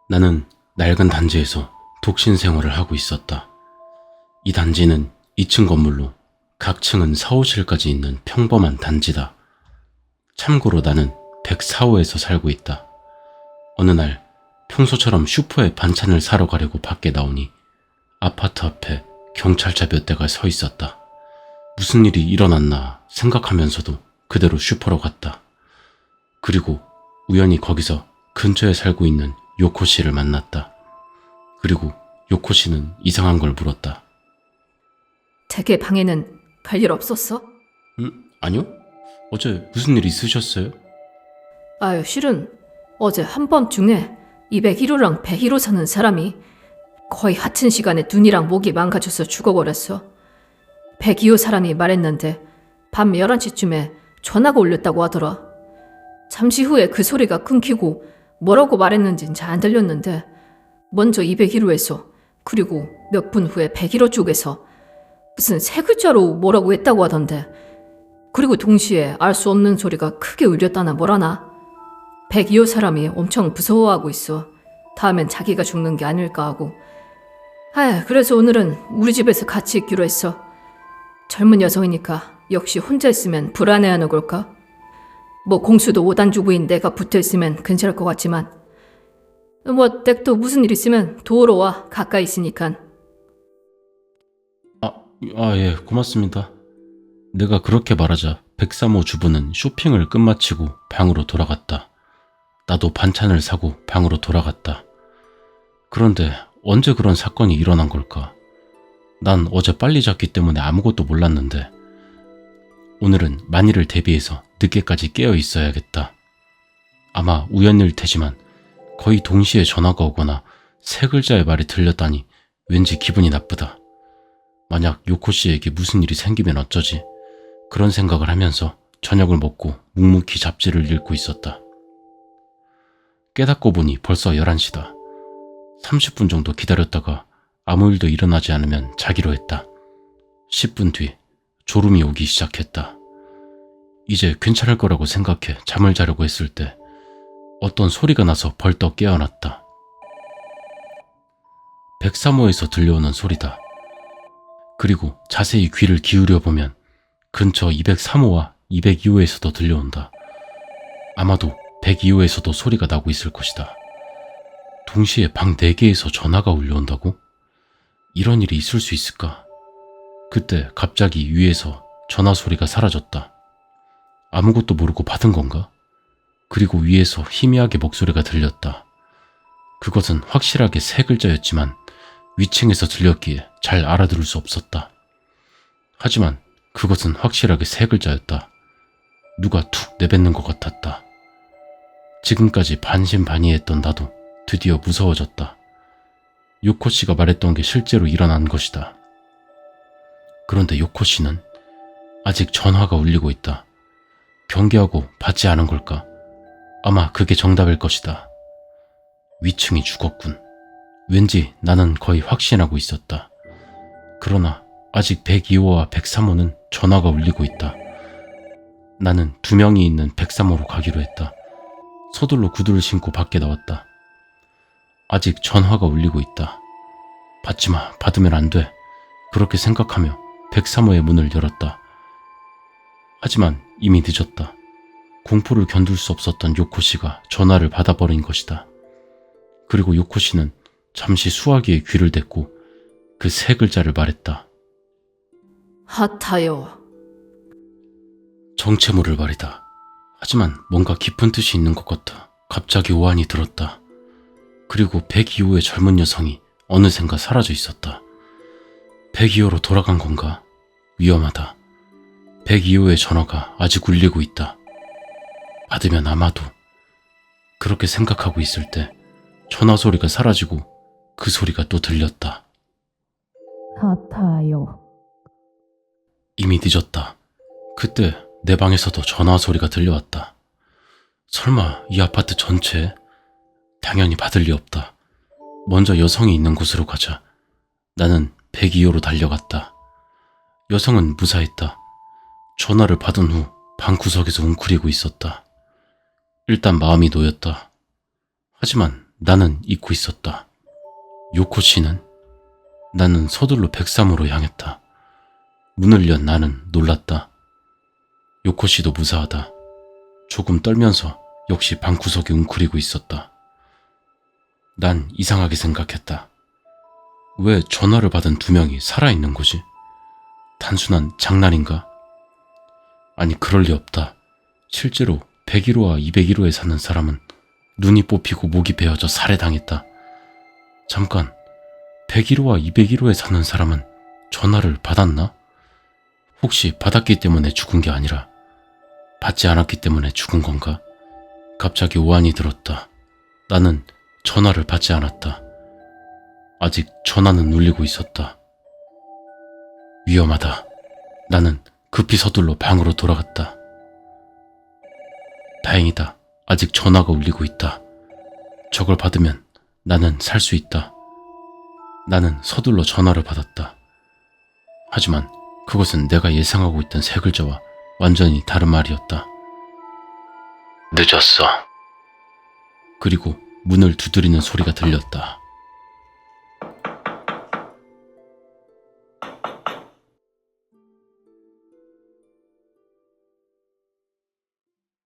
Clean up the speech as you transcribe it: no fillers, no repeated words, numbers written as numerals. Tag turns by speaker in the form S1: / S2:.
S1: 나는 낡은 단지에서 독신 생활을 하고 있었다. 이 단지는 2층 건물로 각 층은 사무실까지 있는 평범한 단지다. 참고로 나는 104호에서 살고 있다. 어느 날 평소처럼 슈퍼에 반찬을 사러 가려고 밖에 나오니 아파트 앞에 경찰차 몇 대가 서 있었다. 무슨 일이 일어났나 생각하면서도 그대로 슈퍼로 갔다. 그리고 우연히 거기서 근처에 살고 있는 요코 씨를 만났다. 그리고 요코 씨는 이상한 걸 물었다.
S2: 댁의 방에는 별일 없었어?
S1: 아니요? 어제 무슨 일 있으셨어요?
S2: 아유, 실은 어제 한밤중에 201호랑 101호 사는 사람이 거의 같은 시간에 눈이랑 목이 망가져서 죽어버렸어. 102호 사람이 말했는데 밤 11시쯤에 전화가 울렸다고 하더라. 잠시 후에 그 소리가 끊기고 뭐라고 말했는진 잘 안 들렸는데 먼저 201호에서 그리고 몇 분 후에 101호 쪽에서 무슨 세 글자로 뭐라고 했다고 하던데 그리고 동시에 알 수 없는 소리가 크게 울렸다나 뭐라나 102호 사람이 엄청 무서워하고 있어. 다음엔 자기가 죽는 게 아닐까 하고. 그래서 오늘은 우리 집에서 같이 있기로 했어. 젊은 여성이니까 역시 혼자 있으면 불안해하는 걸까? 뭐 공수도 5단 주부인 내가 붙어있으면 괜찮을 것 같지만 뭐 댁도 무슨 일 있으면 도우러 와. 가까이 있으니깐.
S1: 예, 고맙습니다. 내가 그렇게 말하자 103호 주부는 쇼핑을 끝마치고 방으로 돌아갔다. 나도 반찬을 사고 방으로 돌아갔다. 그런데 언제 그런 사건이 일어난 걸까? 난 어제 빨리 잤기 때문에 아무것도 몰랐는데 오늘은 만일을 대비해서 늦게까지 깨어 있어야겠다. 아마 우연일 테지만 거의 동시에 전화가 오거나 세 글자의 말이 들렸다니 왠지 기분이 나쁘다. 만약 요코 씨에게 무슨 일이 생기면 어쩌지? 그런 생각을 하면서 저녁을 먹고 묵묵히 잡지를 읽고 있었다. 깨닫고 보니 벌써 11시다. 30분 정도 기다렸다가 아무 일도 일어나지 않으면 자기로 했다. 10분 뒤 졸음이 오기 시작했다. 이제 괜찮을 거라고 생각해 잠을 자려고 했을 때 어떤 소리가 나서 벌떡 깨어났다. 103호에서 들려오는 소리다. 그리고 자세히 귀를 기울여 보면 근처 203호와 202호에서도 들려온다. 아마도 102호에서도 소리가 나고 있을 것이다. 동시에 방 4개에서 전화가 울려온다고? 이런 일이 있을 수 있을까? 그때 갑자기 위에서 전화 소리가 사라졌다. 아무것도 모르고 받은 건가? 그리고 위에서 희미하게 목소리가 들렸다. 그것은 확실하게 세 글자였지만 위층에서 들렸기에 잘 알아들을 수 없었다. 하지만 그것은 확실하게 세 글자였다. 누가 툭 내뱉는 것 같았다. 지금까지 반신반의했던 나도 드디어 무서워졌다. 요코 씨가 말했던 게 실제로 일어난 것이다. 그런데 요코 씨는 아직 전화가 울리고 있다. 경계하고 받지 않은 걸까? 아마 그게 정답일 것이다. 위층이 죽었군. 왠지 나는 거의 확신하고 있었다. 그러나 아직 102호와 103호는 전화가 울리고 있다. 나는 2명이 있는 103호로 가기로 했다. 서둘러 구두를 신고 밖에 나왔다. 아직 전화가 울리고 있다. 받지 마, 받으면 안 돼. 그렇게 생각하며 103호의 문을 열었다. 하지만 이미 늦었다. 공포를 견딜 수 없었던 요코 씨가 전화를 받아버린 것이다. 그리고 요코 씨는 잠시 수화기에 귀를 댔고 그 세 글자를 말했다.
S2: 하타요.
S1: 정체모를 말이다. 하지만 뭔가 깊은 뜻이 있는 것 같아 갑자기 오한이 들었다. 그리고 102호의 젊은 여성이 어느샌가 사라져 있었다. 102호로 돌아간 건가? 위험하다. 102호의 전화가 아직 울리고 있다. 받으면 아마도. 그렇게 생각하고 있을 때 전화 소리가 사라지고 그 소리가 또 들렸다.
S2: 하타요.
S1: 이미 늦었다. 그때 내 방에서도 전화 소리가 들려왔다. 설마 이 아파트 전체에? 당연히 받을 리 없다. 먼저 여성이 있는 곳으로 가자. 나는 102호로 달려갔다. 여성은 무사했다. 전화를 받은 후 방구석에서 웅크리고 있었다. 일단 마음이 놓였다. 하지만 나는 잊고 있었다. 요코 씨는? 나는 서둘러 103으로 향했다. 문을 연 나는 놀랐다. 요코 씨도 무사하다. 조금 떨면서 역시 방구석에 웅크리고 있었다. 난 이상하게 생각했다. 왜 전화를 받은 두 명이 살아있는 거지? 단순한 장난인가? 아니, 그럴 리 없다. 실제로 101호와 201호에 사는 사람은 눈이 뽑히고 목이 베어져 살해당했다. 잠깐, 101호와 201호에 사는 사람은 전화를 받았나? 혹시 받았기 때문에 죽은 게 아니라 받지 않았기 때문에 죽은 건가? 갑자기 오한이 들었다. 나는 전화를 받지 않았다. 아직 전화는 울리고 있었다. 위험하다. 나는 급히 서둘러 방으로 돌아갔다. 다행이다. 아직 전화가 울리고 있다. 저걸 받으면 나는 살 수 있다. 나는 서둘러 전화를 받았다. 하지만 그것은 내가 예상하고 있던 세 글자와 완전히 다른 말이었다. 늦었어. 그리고 문을 두드리는 소리가 들렸다.